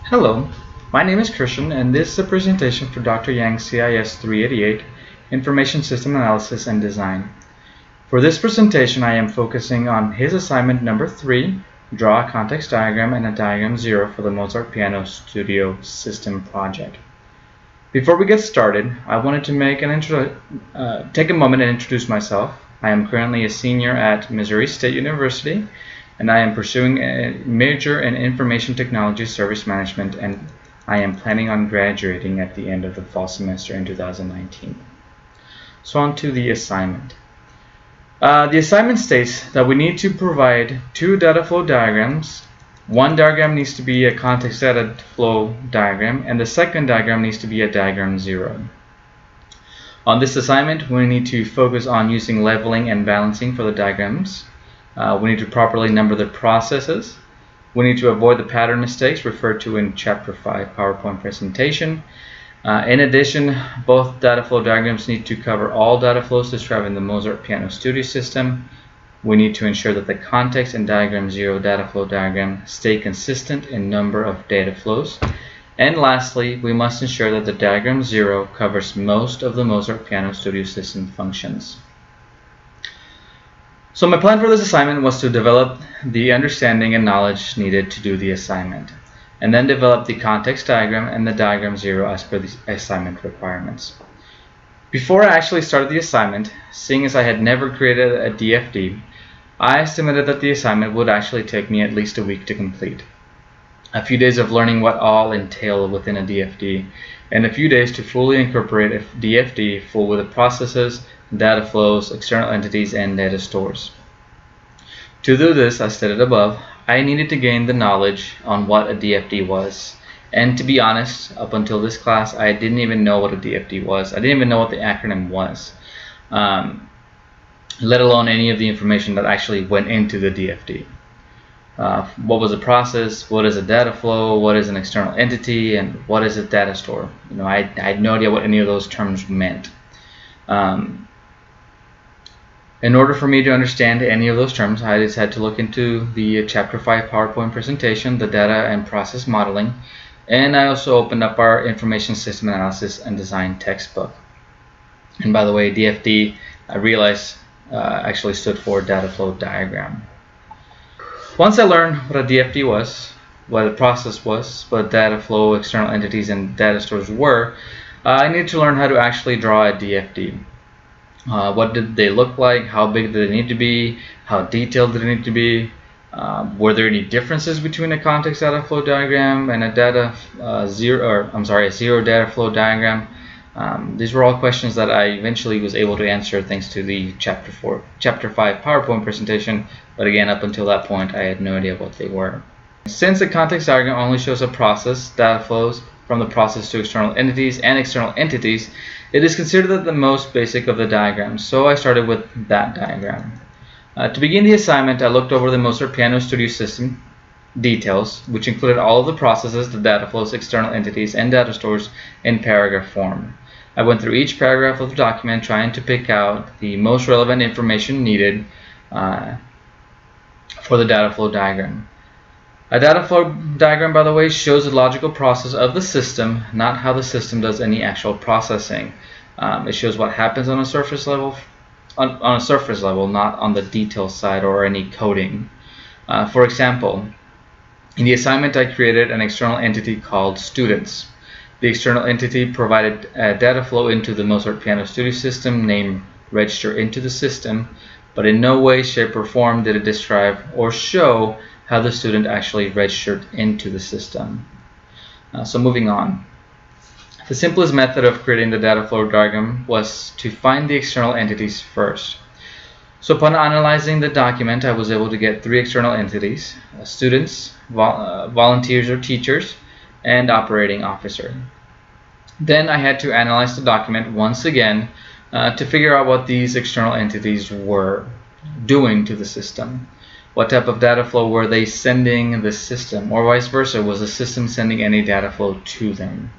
Hello, my name is Christian and this is a presentation for Dr. Yang CIS 388, Information System Analysis and Design. For this presentation I am focusing on his assignment number 3, draw a context diagram and a diagram 0 for the Mozart Piano Studio System project. Before we get started, I wanted to take a moment and introduce myself. I am currently a senior at Missouri State University and I am pursuing a major in Information Technology Service Management, and I am planning on graduating at the end of the fall semester in 2019. So on to the assignment. The assignment states that we need to provide 2 data flow diagrams. One diagram needs to be a context data flow diagram, and the second diagram needs to be a diagram 0. On this assignment, we need to focus on using leveling and balancing for the diagrams. We need to properly number the processes. We need to avoid the pattern mistakes referred to in Chapter 5 PowerPoint presentation. In addition, both data flow diagrams need to cover all data flows described in the Mozart Piano Studio system. We need to ensure that the context and diagram 0 data flow diagram stay consistent in number of data flows. And lastly, we must ensure that the diagram 0 covers most of the Mozart Piano Studio system functions. So my plan for this assignment was to develop the understanding and knowledge needed to do the assignment, and then develop the context diagram and the diagram 0 as per the assignment requirements. Before I actually started the assignment, seeing as I had never created a DFD, I estimated that the assignment would actually take me at least a week to complete. A few days of learning what all entail within a DFD, and a few days to fully incorporate a DFD full with the processes, data flows, external entities, and data stores. To do this, as stated above, I needed to gain the knowledge on what a DFD was. And to be honest, up until this class, I didn't even know what a DFD was. I didn't even know what the acronym was, let alone any of the information that actually went into the DFD. What was a process, what is a data flow, what is an external entity, and what is a data store. I had no idea what any of those terms meant. In order for me to understand any of those terms, I just had to look into the Chapter 5 PowerPoint presentation, the data and process modeling, and I also opened up our Information System Analysis and Design textbook. And by the way, DFD, I realized actually stood for Data Flow Diagram. Once I learned what a DFD was, what a process was, what data flow, external entities, and data stores were, I needed to learn how to actually draw a DFD. What did they look like? How big did they need to be? How detailed did it need to be? Were there any differences between a context data flow diagram and a zero data flow diagram? These were all questions that I eventually was able to answer thanks to the Chapter 5 PowerPoint presentation, but again, up until that point, I had no idea what they were. Since the context diagram only shows a process, data flows from the process to external entities and external entities, it is considered the most basic of the diagrams, so I started with that diagram. To begin the assignment, I looked over the Mozart Piano Studio System details, which included all of the processes, the data flows, external entities, and data stores in paragraph form. I went through each paragraph of the document trying to pick out the most relevant information needed for the data flow diagram. A data flow diagram, by the way, shows the logical process of the system, not how the system does any actual processing. It shows what happens on a surface level, not on the detail side or any coding. For example, in the assignment, I created an external entity called students. The external entity provided a data flow into the Mozart Piano Studio system named register into the system, but in no way, shape, or form did it describe or show how the student actually registered into the system. So moving on. The simplest method of creating the data flow diagram was to find the external entities first. So upon analyzing the document, I was able to get 3 external entities: students, volunteers or teachers, and operating officer. Then I had to analyze the document once again to figure out what these external entities were doing to the system. What type of data flow were they sending the system, or vice versa, was the system sending any data flow to them?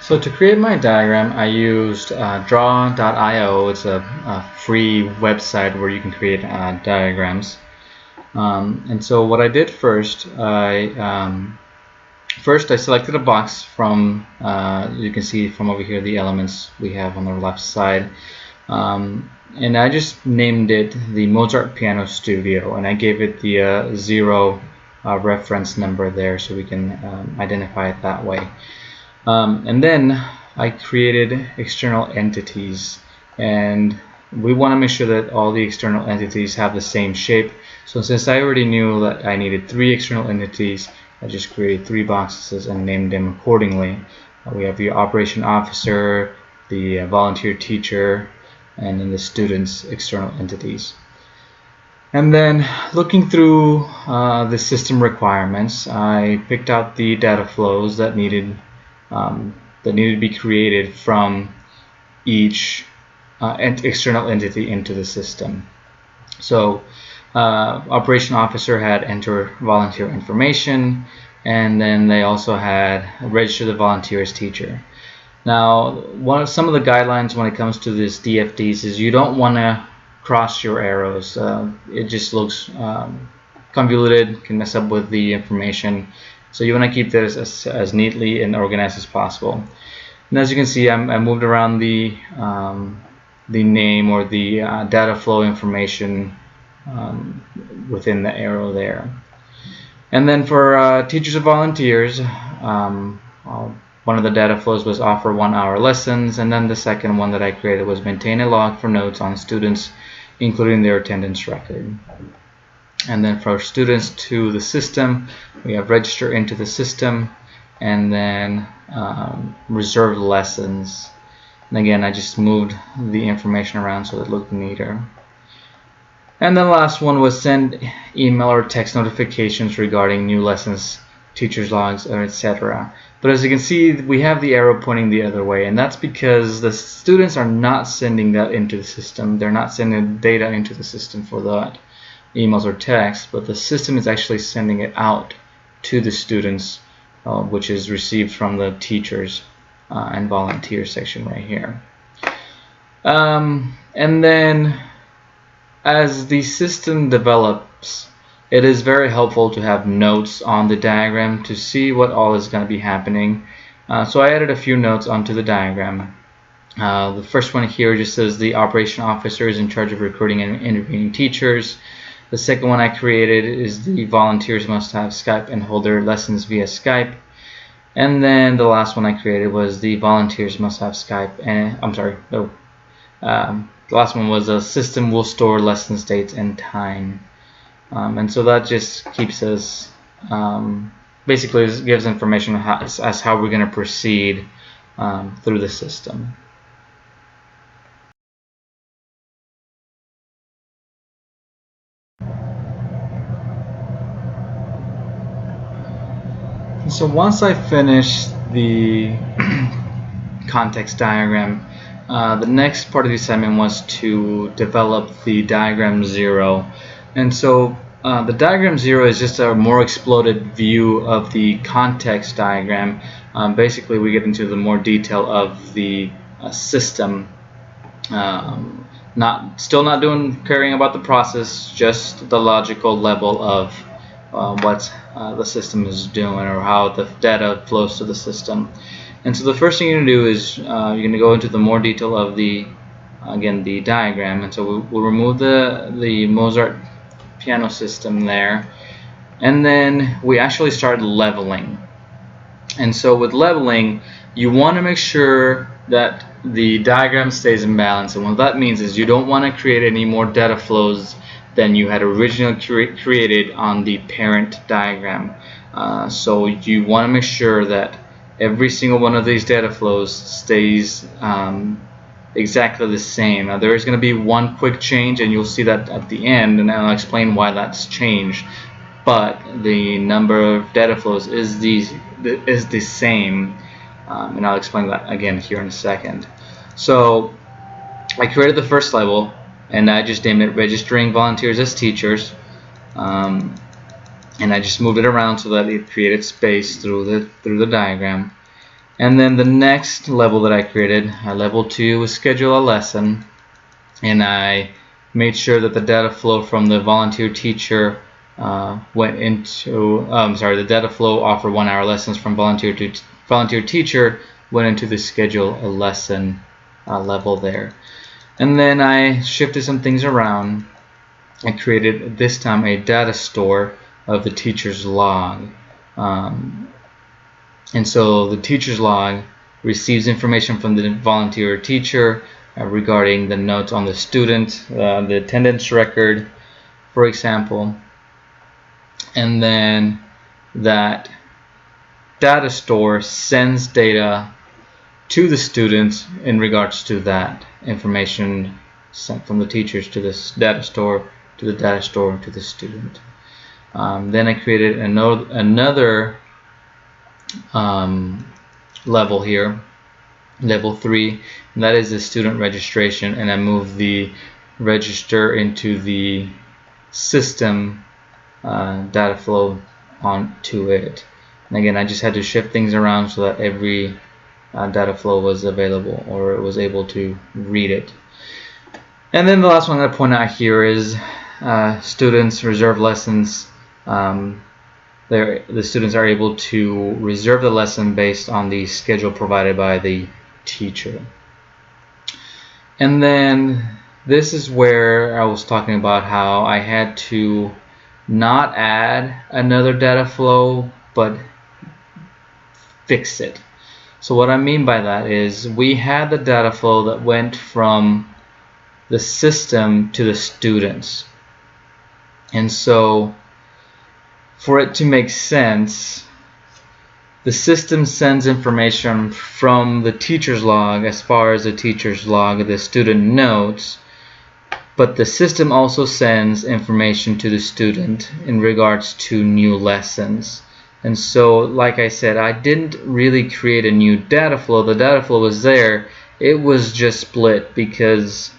So to create my diagram, I used draw.io. It's a free website where you can create diagrams. And so what I did first, First, I selected a box from, you can see from over here the elements we have on the left side. And I just named it the Mozart Piano Studio, and I gave it the 0 reference number there so we can identify it that way. And then I created external entities, and we want to make sure that all the external entities have the same shape. So since I already knew that I needed 3 external entities, I just created 3 boxes and named them accordingly. We have the operation officer, the volunteer teacher, and then the students' external entities. And then looking through the system requirements, I picked out the data flows that needed to be created from each external entity into the system. So operation officer had enter volunteer information, and then they also had register the volunteer as teacher. Now, some of the guidelines when it comes to this DFDs is you don't want to cross your arrows. It just looks convoluted, can mess up with the information. So you want to keep this as neatly and organized as possible. And as you can see, I moved around the name or the data flow information within the arrow there. And then for teachers and volunteers, one of the data flows was offer 1-hour lessons, and then the second one that I created was maintain a log for notes on students, including their attendance record. And then for students to the system, we have register into the system, and then reserved lessons. And again, I just moved the information around so it looked neater. And the last one was send email or text notifications regarding new lessons, teachers logs, etc. But as you can see, we have the arrow pointing the other way, and that's because the students are not sending that into the system. They're not sending data into the system for that emails or text, but the system is actually sending it out to the students, which is received from the teachers and volunteer section right here. And then as the system develops, it is very helpful to have notes on the diagram to see what all is going to be happening. So I added a few notes onto the diagram. The first one here just says the operation officer is in charge of recruiting and interviewing teachers. The second one I created is the volunteers must have Skype and hold their lessons via Skype. And then the last one I created was the volunteers must have Skype, and the last one was a system will store lessons dates and time. And so that just keeps us, basically gives information as how we're going to proceed through the system. So once I finished the context diagram, the next part of the assignment was to develop the diagram 0. And so the diagram 0 is just a more exploded view of the context diagram. Basically, we get into the more detail of the system. Still not caring about the process, just the logical level of what the system is doing or how the data flows to the system. And so the first thing you're going to do is you're going to go into the more detail of the diagram. And so we'll remove the Mozart piano system there, and then we actually start leveling. And so with leveling, you want to make sure that the diagram stays in balance, and what that means is you don't want to create any more data flows than you had originally created on the parent diagram. So you want to make sure that every single one of these data flows stays exactly the same. Now there is going to be one quick change, and you'll see that at the end, and I'll explain why that's changed. But the number of data flows is the same, and I'll explain that again here in a second. So I created the first level, and I just named it registering volunteers as teachers, and I just moved it around so that it created space through the diagram. And then the next level that I created, level 2, was schedule a lesson, and I made sure that the data flow from the volunteer teacher went into the data flow offer 1 hour lessons from volunteer teacher went into the schedule a lesson level there. And then I shifted some things around. I created this time a data store of the teacher's log. And so the teacher's log receives information from the volunteer teacher regarding the notes on the student, the attendance record, for example. And then that data store sends data to the students in regards to that information sent from the teachers to this data store, to the data store, to the student. Then I created another level here, level 3, and that is the student registration, and I moved the register into the system data flow onto it. And again, I just had to shift things around so that every data flow was available, or it was able to read it. And then the last one that I point out here is students reserve lessons. The students are able to reserve the lesson based on the schedule provided by the teacher. And then this is where I was talking about how I had to not add another data flow, but fix it. So what I mean by that is we had the data flow that went from the system to the students. And so for it to make sense, the system sends information from the teacher's log as far as the teacher's log of the student notes, but the system also sends information to the student in regards to new lessons. And so, like I said, I didn't really create a new data flow. The data flow was there. It was just split because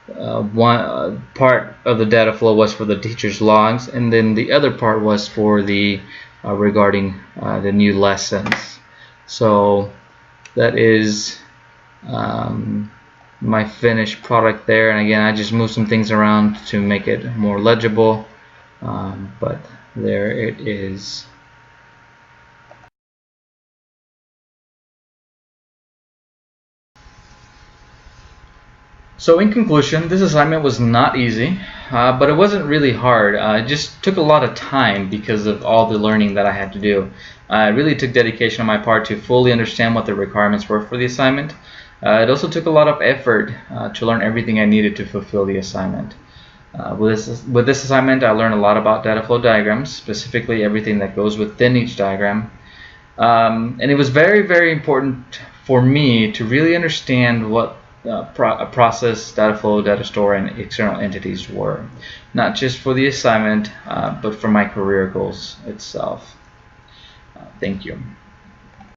one part of the data flow was for the teacher's logs, and then the other part was for the regarding the new lessons. So that is my finished product there. And again, I just moved some things around to make it more legible, but there it is. So in conclusion, this assignment was not easy, but it wasn't really hard. It just took a lot of time because of all the learning that I had to do. It really took dedication on my part to fully understand what the requirements were for the assignment. It also took a lot of effort to learn everything I needed to fulfill the assignment. With this assignment, I learned a lot about data flow diagrams, specifically everything that goes within each diagram. And it was very, very important for me to really understand what a process, data flow, data store, and external entities were, not just for the assignment, but for my career goals itself. Thank you.